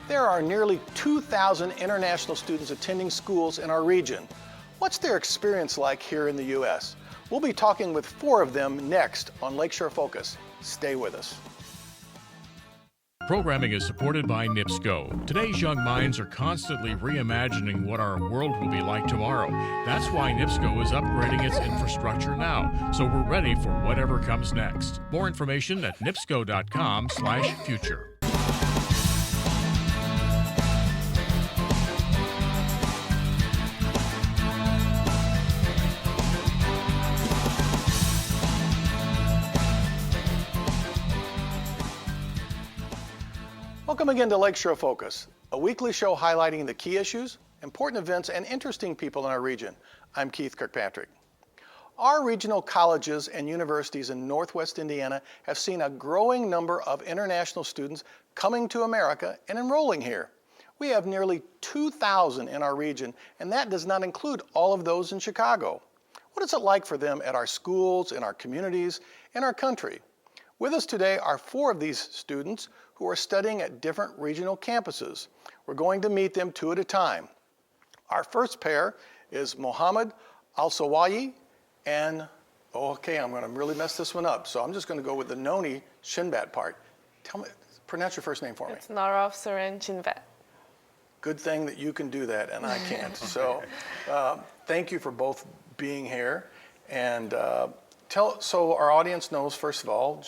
There are nearly 2,000 international students attending schools in our region. What's their experience like here in the U.S.? We'll be talking with 4 of them next on Lakeshore Focus. Stay with us. Programming is supported by NIPSCO. Today's young minds are constantly reimagining what our world will be like tomorrow. That's why NIPSCO is upgrading its infrastructure now, so we're ready for whatever comes next. More information at nipsco.com/future. Welcome again to Lakeshore Focus, a weekly show highlighting the key issues, important events, and interesting people in our region. I'm Keith Kirkpatrick. Our regional colleges and universities in Northwest Indiana have seen a growing number of international students coming to America and enrolling here. We have nearly 2,000 in our region, and that does not include all of those in Chicago. What is it like for them at our schools, in our communities, in our country? With us today are 4 of these students who are studying at different regional campuses. We're going to meet them 2 at a time. Our first pair is MOHAMMED, ALSOWAYI, and, okay, I'm gonna really mess this one up, so I'm just gonna go with the Noni Shinbat part. Tell me, pronounce your first name for me. It's Narov Suren Shinbat. Good thing that you can do that and I can't. So thank you for both being here. And so our audience knows, first of all,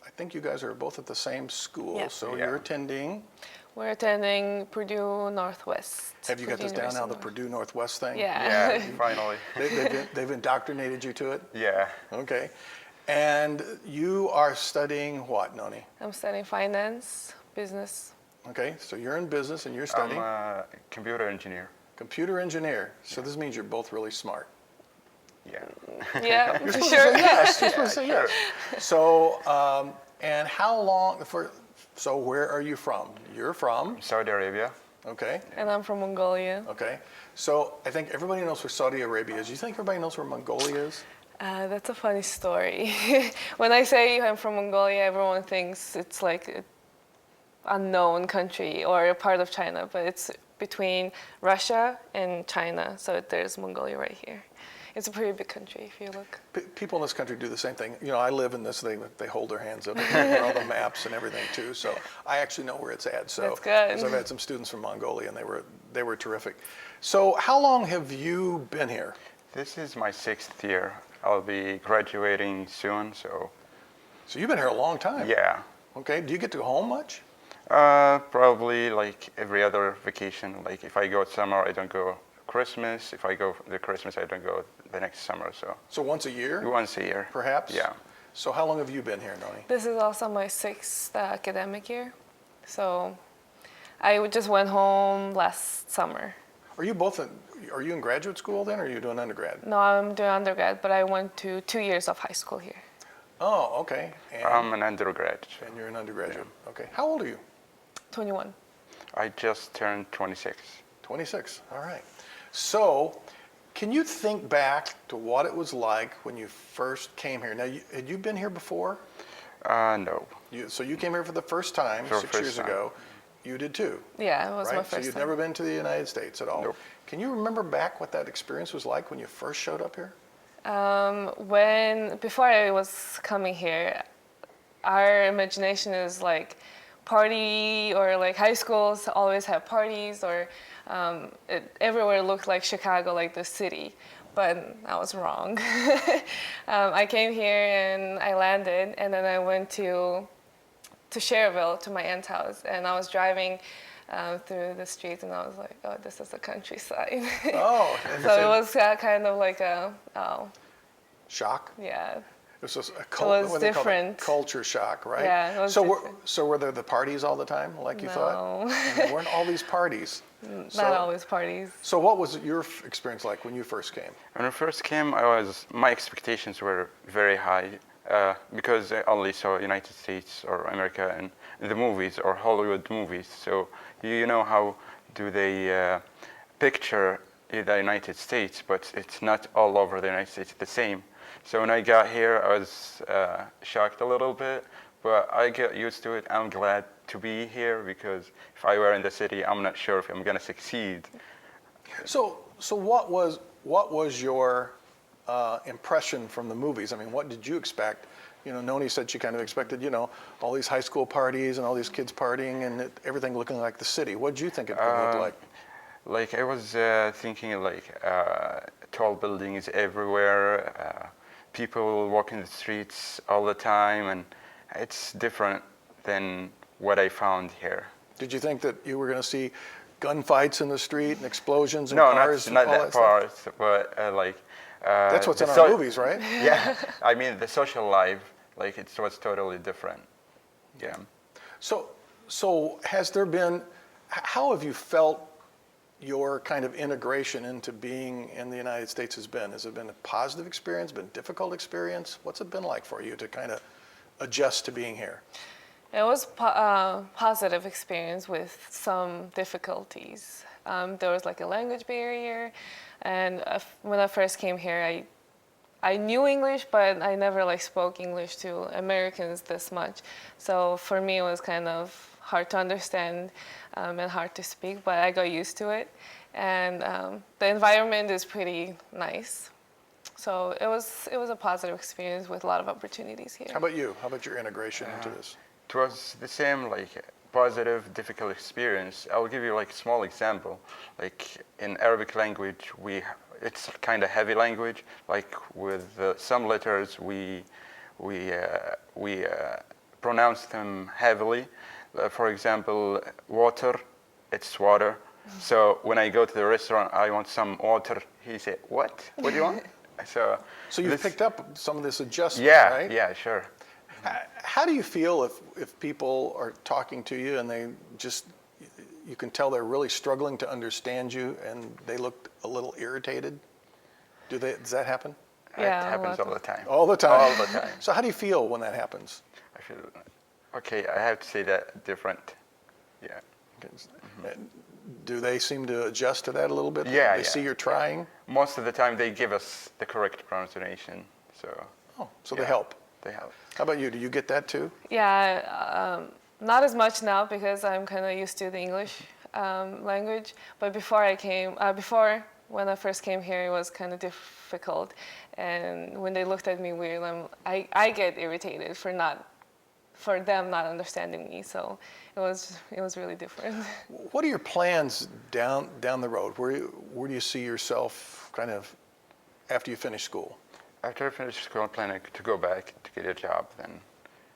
I think you guys are both at the same school, Yeah. so you're attending. We're attending Purdue Northwest. Have you got this down now, the Purdue Northwest thing? Yeah. Yeah, finally. They've indoctrinated you to it? Yeah. Okay. And you are studying what, Noni? I'm studying finance, business. Okay, so you're in business and you're studying? I'm a computer engineer. Computer engineer. So this means you're both really smart. Yeah. Yeah, You're for supposed sure. to say yes. You're supposed to say yes. So, and how long, so where are you from? You're from? Saudi Arabia. Okay. And I'm from Mongolia. Okay. So I think everybody knows where Saudi Arabia is. Do you think everybody knows where Mongolia is? That's a funny story. When I say I'm from Mongolia, everyone thinks it's like an unknown country or a part of China, but it's between Russia and China. So there's Mongolia right here. It's a pretty big country if you look. People in this country do the same thing. You know, I live in this thing that they hold their hands up and all the maps and everything too. So I actually know where it's at. So that's good. 'cause I've had some students from Mongolia and they were terrific. So how long have you been here? This is my 6th year. I'll be graduating soon, so. So you've been here a long time. Yeah. Okay. Do you get to go home much? Probably like every other vacation. Like if I go summer, I don't go Christmas. If I go the Christmas, I don't go the next summer. So once a year? Once a year. Perhaps? Yeah. So how long have you been here, Noni? This is also my 6th academic year. So I just went home last summer. Are you in graduate school then, or are you doing undergrad? No, I'm doing undergrad, but I went to 2 years of high school here. Oh, okay. And, I'm an undergrad. and you're an undergraduate. Yeah. Okay. How old are you? 21. I just turned 26. 26. All right. So, can you think back to what it was like when you first came here? Now, had you been here before? No. So you came here for the first time 6 years ago. You did too. Yeah, it was right? my first So you'd time. never been to the United States at all. Nope. Can you remember back what that experience was like when you first showed up here? Before I was coming here, our imagination is like party, or like high schools always have parties, or everywhere looked like Chicago, like the city. But I was wrong. I came here and I landed, and then I went to Cherville, to my aunt's house, and I was driving through the streets, and I was like, oh, this is the countryside. Oh. So it was kind of like a, shock? yeah. It was just a was what they call it? different. Culture shock, right? Yeah, it was different. So were there the parties all the time, like you thought? No. And there weren't all these parties. Not always parties. So what was your experience like when you first came? When I first came, my expectations were very high because I only saw United States or America in the movies or Hollywood movies. So you know how do they picture the United States, but it's not all over the United States the same. So when I got here, I was shocked a little bit, but I get used to it. I'm glad to be here because if I were in the city, I'm not sure if I'm gonna succeed. So what was your impression from the movies? I mean, what did you expect? You know, Noni said she kind of expected, you know, all these high school parties and all these kids partying and everything looking like the city. What did you think it would look like? Like I was thinking like tall buildings everywhere, people walking the streets all the time, and it's different than what I found here. Did you think that you were going to see gunfights in the street and explosions and No, cars? not and all that stuff? part, but like. That's what's the in our movies, right? Yeah, I mean the social life, like it was totally different. Yeah. So has there been? How have you felt your kind of integration into being in the United States has been? Has it been a positive experience? Been a difficult experience? What's it been like for you to kind of adjust to being here? It was a positive experience with some difficulties. There was like a language barrier, and when I first came here, I knew English, but I never like spoke English to Americans this much. So for me, it was kind of hard to understand and hard to speak, but I got used to it. And the environment is pretty nice. So it was a positive experience with a lot of opportunities here. How about you? How about your integration into this? It was the same, like positive, difficult experience. I'll give you like a small example. Like in Arabic language, it's kind of heavy language. Like with some letters, we pronounce them heavily. For example, water, it's water. So when I go to the restaurant, I want some water. He said, "What? What do you want?" So you've picked up some of this adjustment, yeah, right? Yeah, sure. How do you feel if people are talking to you and they just, you can tell they're really struggling to understand you and they look a little irritated? Does that happen? Yeah, It happens all the time. All the time? All the time. So how do you feel when that happens? I feel, okay, I have to say that different. Yeah. Do they seem to adjust to that a little bit? Yeah, They see you're trying? Most of the time they give us the correct pronunciation, so. So they help. They help. How about you? Do you get that too? Yeah, not as much now because I'm kind of used to the English language. But before when I first came here, it was kind of difficult. And when they looked at me weird, I get irritated for them not understanding me. So it was really different. What are your plans down the road? Where do you see yourself kind of after you finish school? After I finish school, I'm planning to go back to get a job, then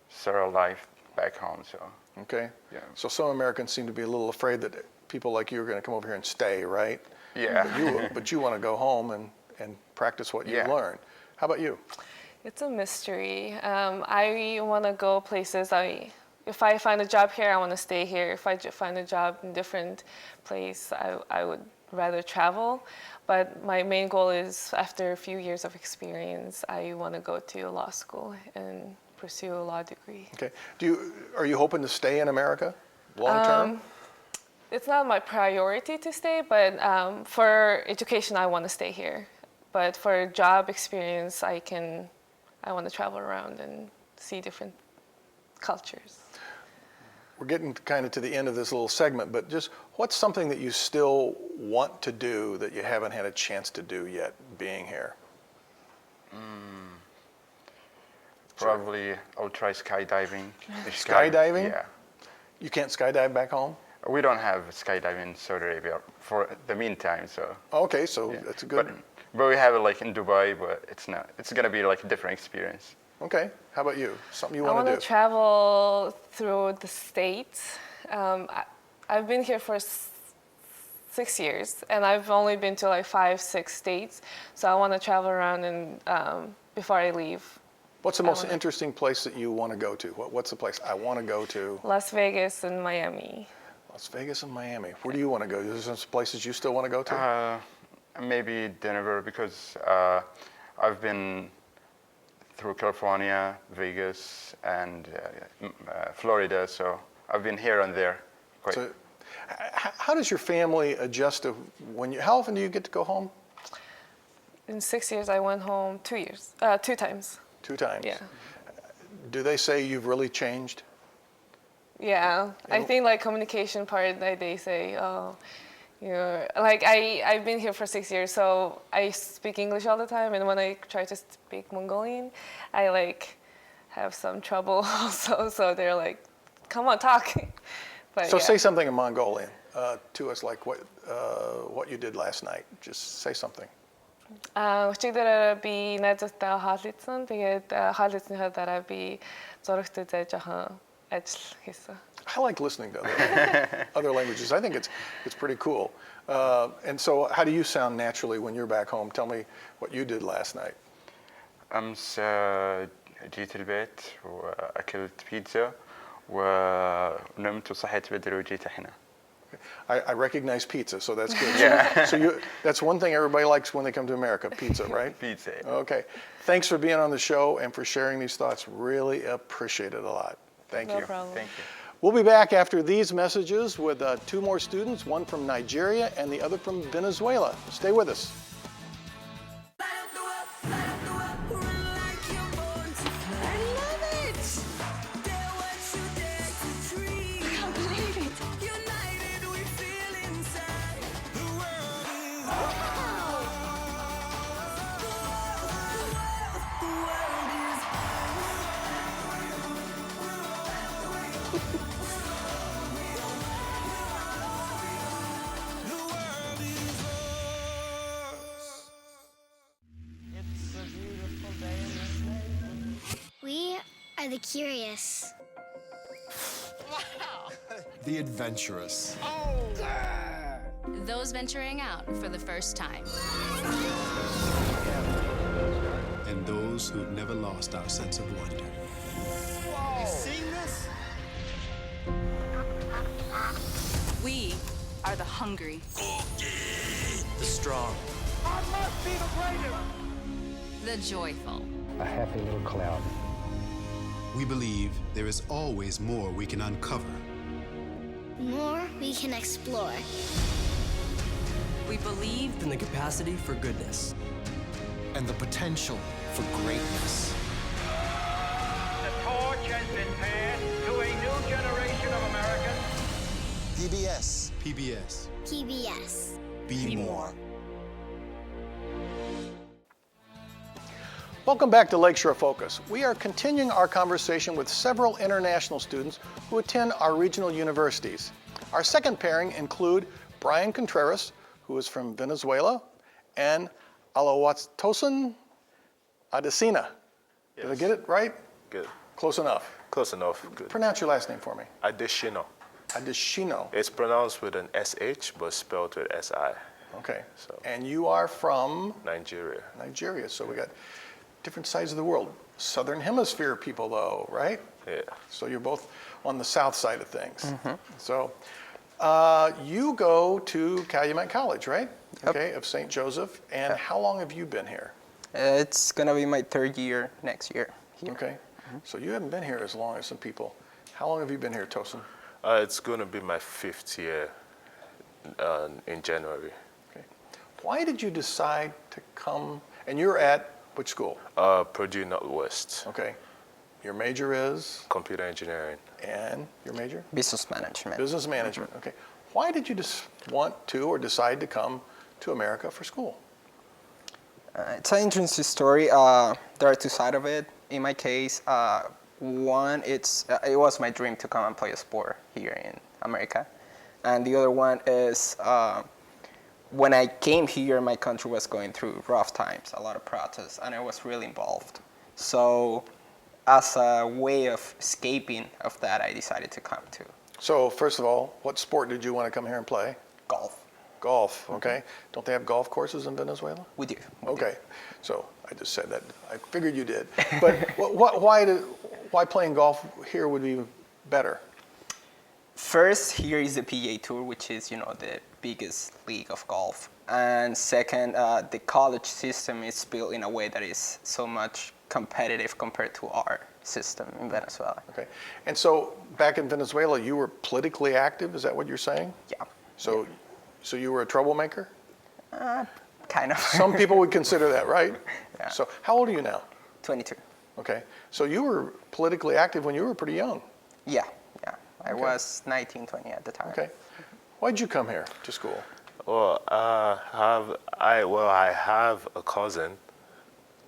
start a life back home. So. Okay. Yeah. So some Americans seem to be a little afraid that people like you are going to come over here and stay, right? Yeah. But you want to go home and practice what you learned. How about you? It's a mystery. I want to go places. If I find a job here, I want to stay here. If I find a job in a different place, I would rather travel. But my main goal is, after a few years of experience, I want to go to law school and pursue a law degree. Okay. Are you hoping to stay in America long term? It's not my priority to stay, but for education, I want to stay here. But for job experience, I want to travel around and see different cultures. We're getting kind of to the end of this little segment, but just what's something that you still want to do that you haven't had a chance to do yet being here? Probably I'll try skydiving. Skydiving? Yeah. You can't skydive back home? We don't have skydiving in Saudi Arabia for the meantime, so. Okay, so Yeah. that's a good. But we have it like in Dubai, but it's not. It's gonna be like a different experience. Okay. How about you? Something you I want want to to do? travel through the States. I've been here for 6 years, and I've only been to like 5, 6 states. So I want to travel around and before I leave. What's the most interesting place that you want to go to? What's the place I want to go to? Las Vegas and Miami. Las Vegas and Miami. Where do you want to go? Is there some places you still want to go to? Maybe Denver, because I've been through California, Vegas, and Florida, so I've been here and there. So, how does your family adjust to how often do you get to go home? In 6 years, I went home 2 times. 2 times. Yeah. do they say you've really changed? Yeah, I think like communication part that they say, oh, you're like I've been here for 6 years, so I speak English all the time, and when I try to speak Mongolian, I like have some trouble also. So they're like, "Come on, talk." But So yeah. say something in Mongolian to us, like what you did last night. Just say something. Өчигдөр би найзуудтайгаа хооллсон. Тэгээд хооллсныхаа дараа би зурагт үзээ жоохон ажил хийсэн. I like listening to other languages. I think it's pretty cool. And so how do you sound naturally when you're back home? Tell me what you did last night. أمس جيت البيت وأكلت بيتزا ونمت وصحيت بدري وجيت هنا. I recognize pizza, so that's good. Yeah. So that's one thing everybody likes when they come to America, pizza, right? Pizza. Okay. Thanks for being on the show and for sharing these thoughts. Really appreciate it a lot. Thank No you. problem. Thank you. We'll be back after these messages with two more students, one from Nigeria and the other from Venezuela. Stay with us. We are the curious. The adventurous. Those venturing out for the first time. And those who've never lost our sense of wonder. You seeing this? We are the hungry, The strong. I must be the greatest. the joyful, A happy little cloud. We believe there is always more we can uncover. More we can explore. We believe in the capacity for goodness and the potential for greatness. The torch has been passed to a new generation of Americans. PBS. PBS. PBS. Be more. Welcome back to Lakeshore Focus. We are continuing our conversation with several international students who attend our regional universities. Our second pairing include Brian Contreras, who is from Venezuela, and Oluwatosin Adesina. Did I get it right? Good. Close enough. Close enough. Good. Pronounce your last name for me. Additional. Adesino. It's pronounced with an SH, but spelled with SI. Okay. So- And you are from Nigeria. Nigeria, so we got different sides of the world. Southern Hemisphere people, though, right? Yeah. So you're both on the south side of things. So you go to Calumet College, right? Okay, of St. Joseph. And how long have you been here? It's gonna be my third year next year here. Okay. So you haven't been here as long as some people. How long have you been here, Tosin? It's going to be my 5th year in January. Okay. Why did you decide to come? And you're at which school? Purdue Northwest. Okay. Your major is? Computer engineering. And your major? Business management. Business management. Okay. Why did you just want to or decide to come to America for school? It's an interesting story. There are two sides of it. In my case, one, it was my dream to come and play a sport here in America. And the other one is when I came here, my country was going through rough times, a lot of protests, and I was really involved. So as a way of escaping of that, I decided to come to So first of all, what sport did you want to come here and play? golf. Golf, okay. Don't they have golf courses in Venezuela? We do. Okay. So I just said that. I figured you did. But why playing golf here would be better? First, here is the PGA Tour, which is, the biggest league of golf. And second, the college system is built in a way that is so much competitive compared to our system in Venezuela. Okay. And so back in Venezuela, you were politically active. Is that what you're saying? Yeah. So you were a troublemaker? Kind of. Some people would consider that, right? Yeah. So how old are you now? 22. Okay. So you were politically active when you were pretty young. Yeah. I was 19, 20 at the time. Okay. Why'd you come here to school? Well, I have a cousin.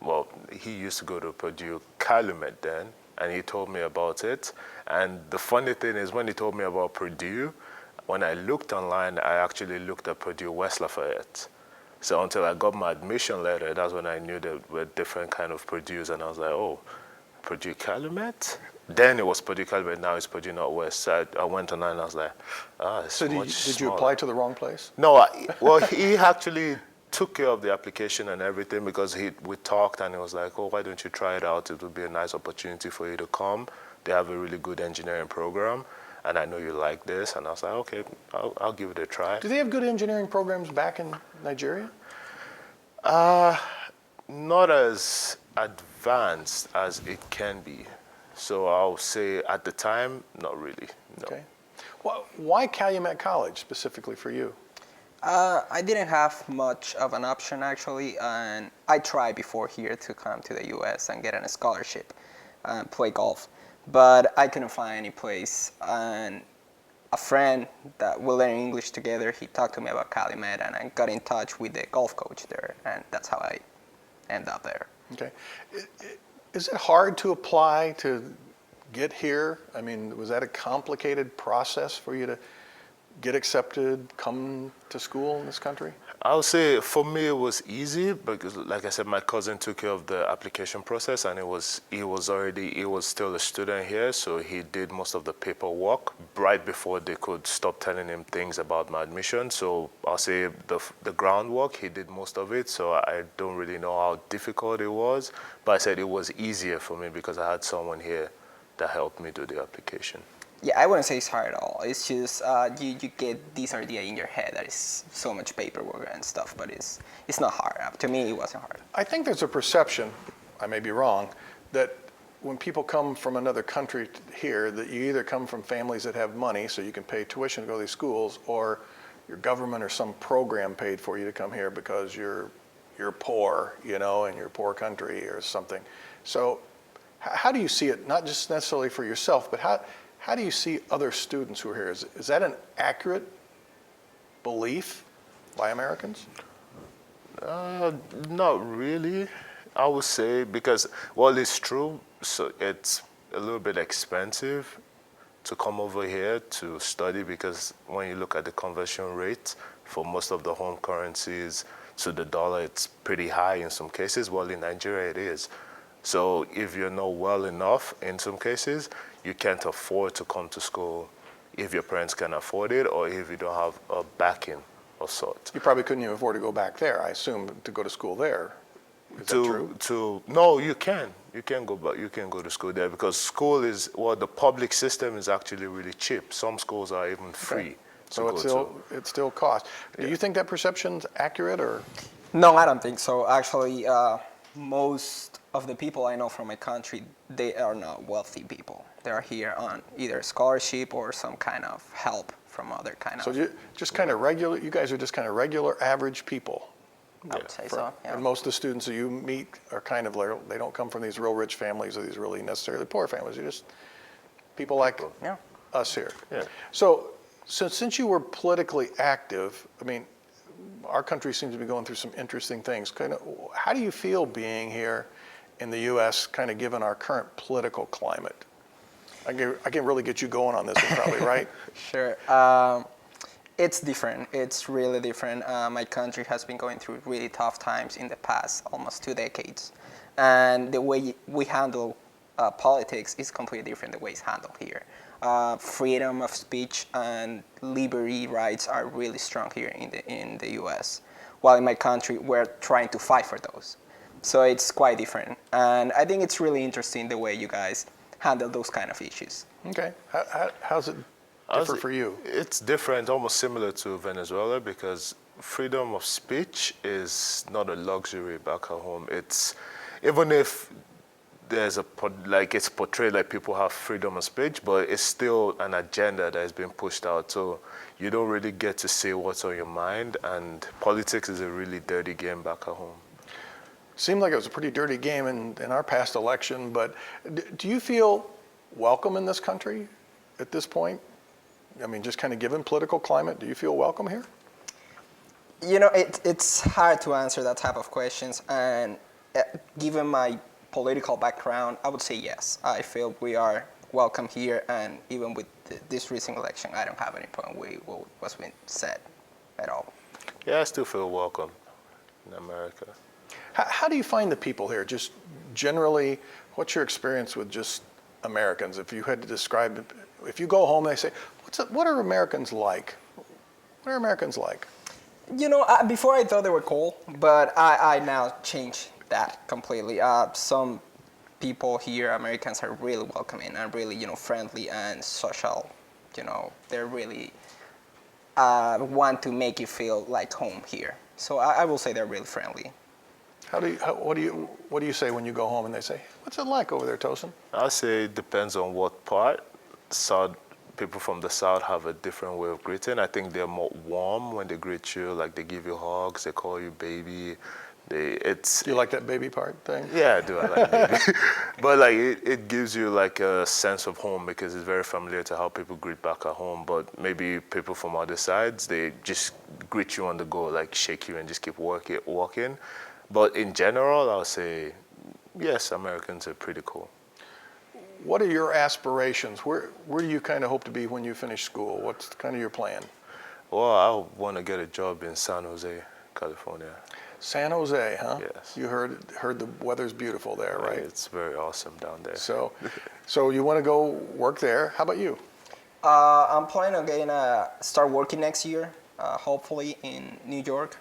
Well, he used to go to Purdue Calumet then, and he told me about it. And the funny thing is, when he told me about Purdue, when I looked online, I actually looked at Purdue West Lafayette. So until I got my admission letter, that's when I knew there were different kind of Purdues, and I was like, oh, Purdue Calumet? Then it was Purdue Calumet, now it's Purdue Northwest. So I went online and I was like, it's So did you apply to the wrong place? No, well, he actually took care of the application and everything because we talked and he was like, oh, why don't you try it out? It would be a nice opportunity for you to come. They have a really good engineering program, and I know you like this. And I was like, okay, I'll give it a try. Do they have good engineering programs back in Nigeria? Not as advanced as it can be. So I'll say at the time, not really, no. Okay. Well, why Calumet College specifically for you? I didn't have much of an option actually, and I tried before here to come to the U.S. and get a scholarship and play golf, but I couldn't find any place. And a friend that we learned English together, he talked to me about Calumet, and I got in touch with the golf coach there, and that's how I ended up there. Okay. Is it hard to apply to get here? I mean, was that a complicated process for you to get accepted, come to school in this country? I would say for me it was easy because, like I said, my cousin took care of the application process, and he was still a student here, so he did most of the paperwork right before they could stop telling him things about my admission. So I'll say the groundwork, he did most of it, so I don't really know how difficult it was, but I said it was easier for me because I had someone here that helped me do the application. Yeah, I wouldn't say it's hard at all. It's just you get this idea in your head that is so much paperwork and stuff, but it's not hard. To me, it wasn't hard. I think there's a perception, I may be wrong, that when people come from another country here, that you either come from families that have money so you can pay tuition to go to these schools, or your government or some program paid for you to come here because you're poor, in your poor country or something. So how do you see it, not just necessarily for yourself, but how do you see other students who are here? Is that an accurate belief by Americans? Not really, I would say, because, well, it's true, so it's a little bit expensive to come over here to study, because when you look at the conversion rate for most of the home currencies to the dollar, it's pretty high in some cases. Well, in Nigeria it is. So if you're not well enough, in some cases, you can't afford to come to school if your parents can afford it, or if you don't have a backing of sorts. You probably couldn't even afford to go back there, I assume, to go to school there. Is that true? No, you can. You can go back. You can go to school there because school is, well, the public system is actually really cheap. Some schools are even free. Okay. So it still costs. Yeah. Do you think that perception's accurate, or? No, I don't think so. Actually, most of the people I know from my country, they are not wealthy people. They are here on either scholarship or some kind of help from other kind of. So you guys are just kind of regular, average people. I would say so, yeah. And most of the students that you meet are kind of like, they don't come from these real rich families or these really necessarily poor families. They're just people like us here. Yeah. So since you were politically active, I mean, our country seems to be going through some interesting things. How do you feel being here in the U.S., kind of given our current political climate? I can really get you going on this one probably, right? Sure. It's different. It's really different. My country has been going through really tough times in the past almost 2 decades. And the way we handle politics is completely different the way it's handled here. Freedom of speech and liberty rights are really strong here in the U.S. While in my country, we're trying to fight for those. So it's quite different. And I think it's really interesting the way you guys handle those kind of issues. Okay. How's it differ for you? It's different, almost similar to Venezuela, because freedom of speech is not a luxury back at home. It's, even if there's it's portrayed like people have freedom of speech, but it's still an agenda that is being pushed out. So you don't really get to say what's on your mind, and politics is a really dirty game back at home. Seemed like it was a pretty dirty game in our past election, but do you feel welcome in this country at this point? I mean, just kind of given political climate, do you feel welcome here? You know, it's hard to answer that type of questions, and given my political background, I would say yes. I feel we are welcome here, and even with this recent election, I don't have any problem with what's been said at all. Yeah, I still feel welcome in America. How do you find the people here? Just generally, what's your experience with just Americans? If you had to describe, if you go home, they say, what are Americans like? What are Americans like? You know, before I thought they were cool, but I now changed that completely. Some people here, Americans, are really welcoming and really, you know, friendly and social. You know, they're really want to make you feel like home here. So I will say they're really friendly. What do you say when you go home and they say, what's it like over there, Tosin? I say it depends on what part. People from the South have a different way of greeting. I think they're more warm when they greet you, like they give you hugs, they call you baby. Do you like that baby part thing? Yeah, I do. I like baby. But like it gives you like a sense of home because it's very familiar to how people greet back at home. But maybe people from other sides, they just greet you on the go, like shake you and just keep walking. But in general, I'll say, yes, Americans are pretty cool. What are your aspirations? Where do you kind of hope to be when you finish school? What's kind of your plan? Well, I want to get a job in San Jose, California. San Jose, huh? Yes. You heard the weather's beautiful there, right? It's very awesome down there. So you want to go work there? How about you? I'm planning on getting start working next year, hopefully in New York,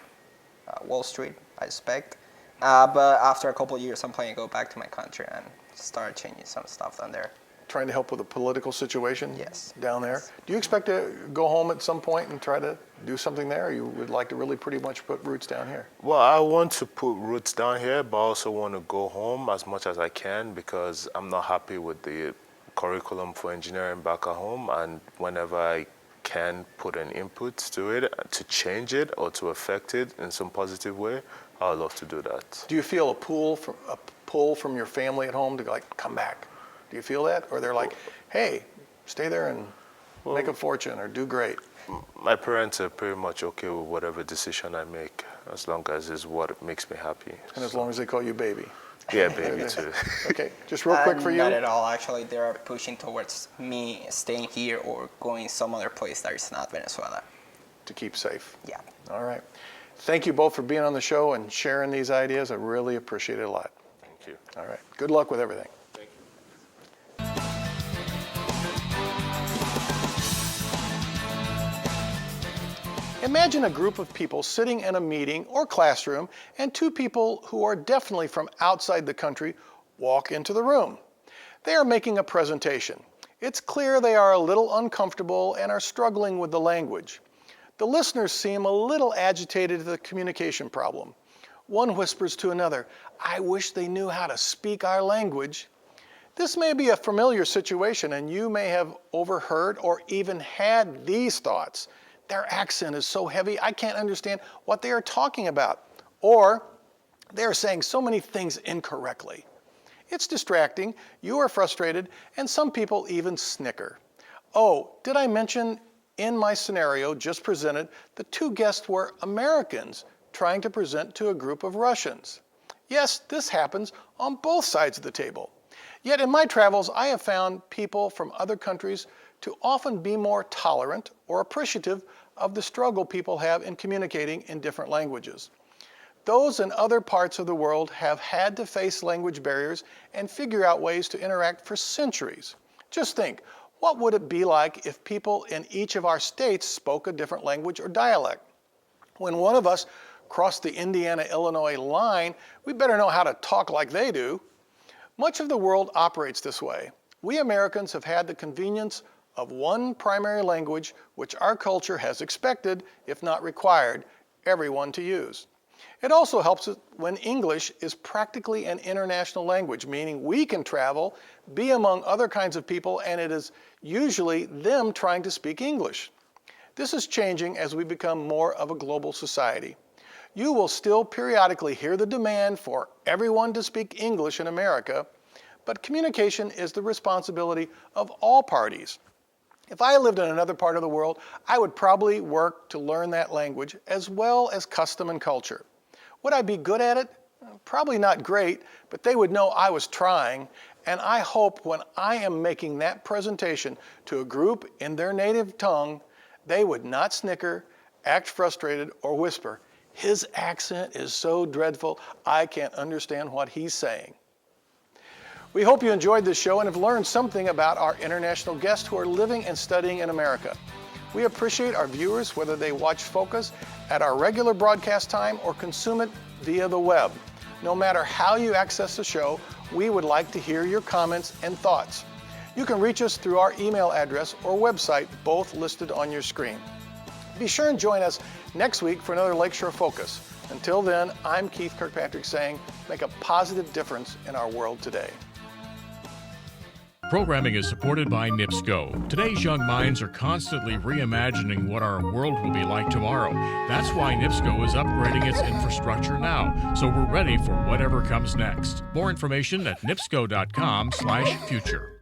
Wall Street, I expect. But after a couple of years, I'm planning to go back to my country and start changing some stuff down there. Trying to help with the political situation down there? Yes. Do you expect to go home at some point and try to do something there, or you would like to really pretty much put roots down here? Well, I want to put roots down here, but I also want to go home as much as I can because I'm not happy with the curriculum for engineering back at home, and whenever I can put an input to it, to change it or to affect it in some positive way, I would love to do that. Do you feel a pull from your family at home to like come back? Do you feel that? Or they're like, hey, stay there and make a fortune or do great? My parents are pretty much okay with whatever decision I make, as long as it's what makes me happy. And as long as they call you baby? Yeah, baby too. Okay, just real quick for you. Not at all, actually. They're pushing towards me staying here or going some other place that is not Venezuela. To keep safe? Yeah. All right. Thank you both for being on the show and sharing these ideas. I really appreciate it a lot. Thank you. All right. Good luck with everything. Thank you. Imagine a group of people sitting in a meeting or classroom and two people who are definitely from outside the country walk into the room. They are making a presentation. It's clear they are a little uncomfortable and are struggling with the language. The listeners seem a little agitated at the communication problem. One whispers to another, "I wish they knew how to speak our language." This may be a familiar situation, and you may have overheard or even had these thoughts. Their accent is so heavy, I can't understand what they are talking about. Or they are saying so many things incorrectly. It's distracting, you are frustrated, and some people even snicker. Oh, did I mention in my scenario just presented, the two guests were Americans trying to present to a group of Russians. Yes, this happens on both sides of the table. Yet in my travels, I have found people from other countries to often be more tolerant or appreciative of the struggle people have in communicating in different languages. Those in other parts of the world have had to face language barriers and figure out ways to interact for centuries. Just think, what would it be like if people in each of our states spoke a different language or dialect? When one of us crossed the Indiana-Illinois line, we better know how to talk like they do. Much of the world operates this way. We Americans have had the convenience of one primary language which our culture has expected, if not required, everyone to use. It also helps when English is practically an international language, meaning we can travel, be among other kinds of people, and it is usually them trying to speak English. This is changing as we become more of a global society. You will still periodically hear the demand for everyone to speak English in America, but communication is the responsibility of all parties. If I lived in another part of the world, I would probably work to learn that language as well as custom and culture. Would I be good at it? Probably not great, but they would know I was trying, and I hope when I am making that presentation to a group in their native tongue, they would not snicker, act frustrated, or whisper, "His accent is so dreadful, I can't understand what he's saying." We hope you enjoyed this show and have learned something about our international guests who are living and studying in America. We appreciate our viewers, whether they watch Focus at our regular broadcast time or consume it via the web. No matter how you access the show, we would like to hear your comments and thoughts. You can reach us through our email address or website, both listed on your screen. Be sure and join us next week for another Lakeshore Focus. Until then, I'm Keith Kirkpatrick saying, make a positive difference in our world today. Programming is supported by NIPSCO. Today's young minds are constantly reimagining what our world will be like tomorrow. That's why NIPSCO is upgrading its infrastructure now, so we're ready for whatever comes next. More information at nipsco.com/future.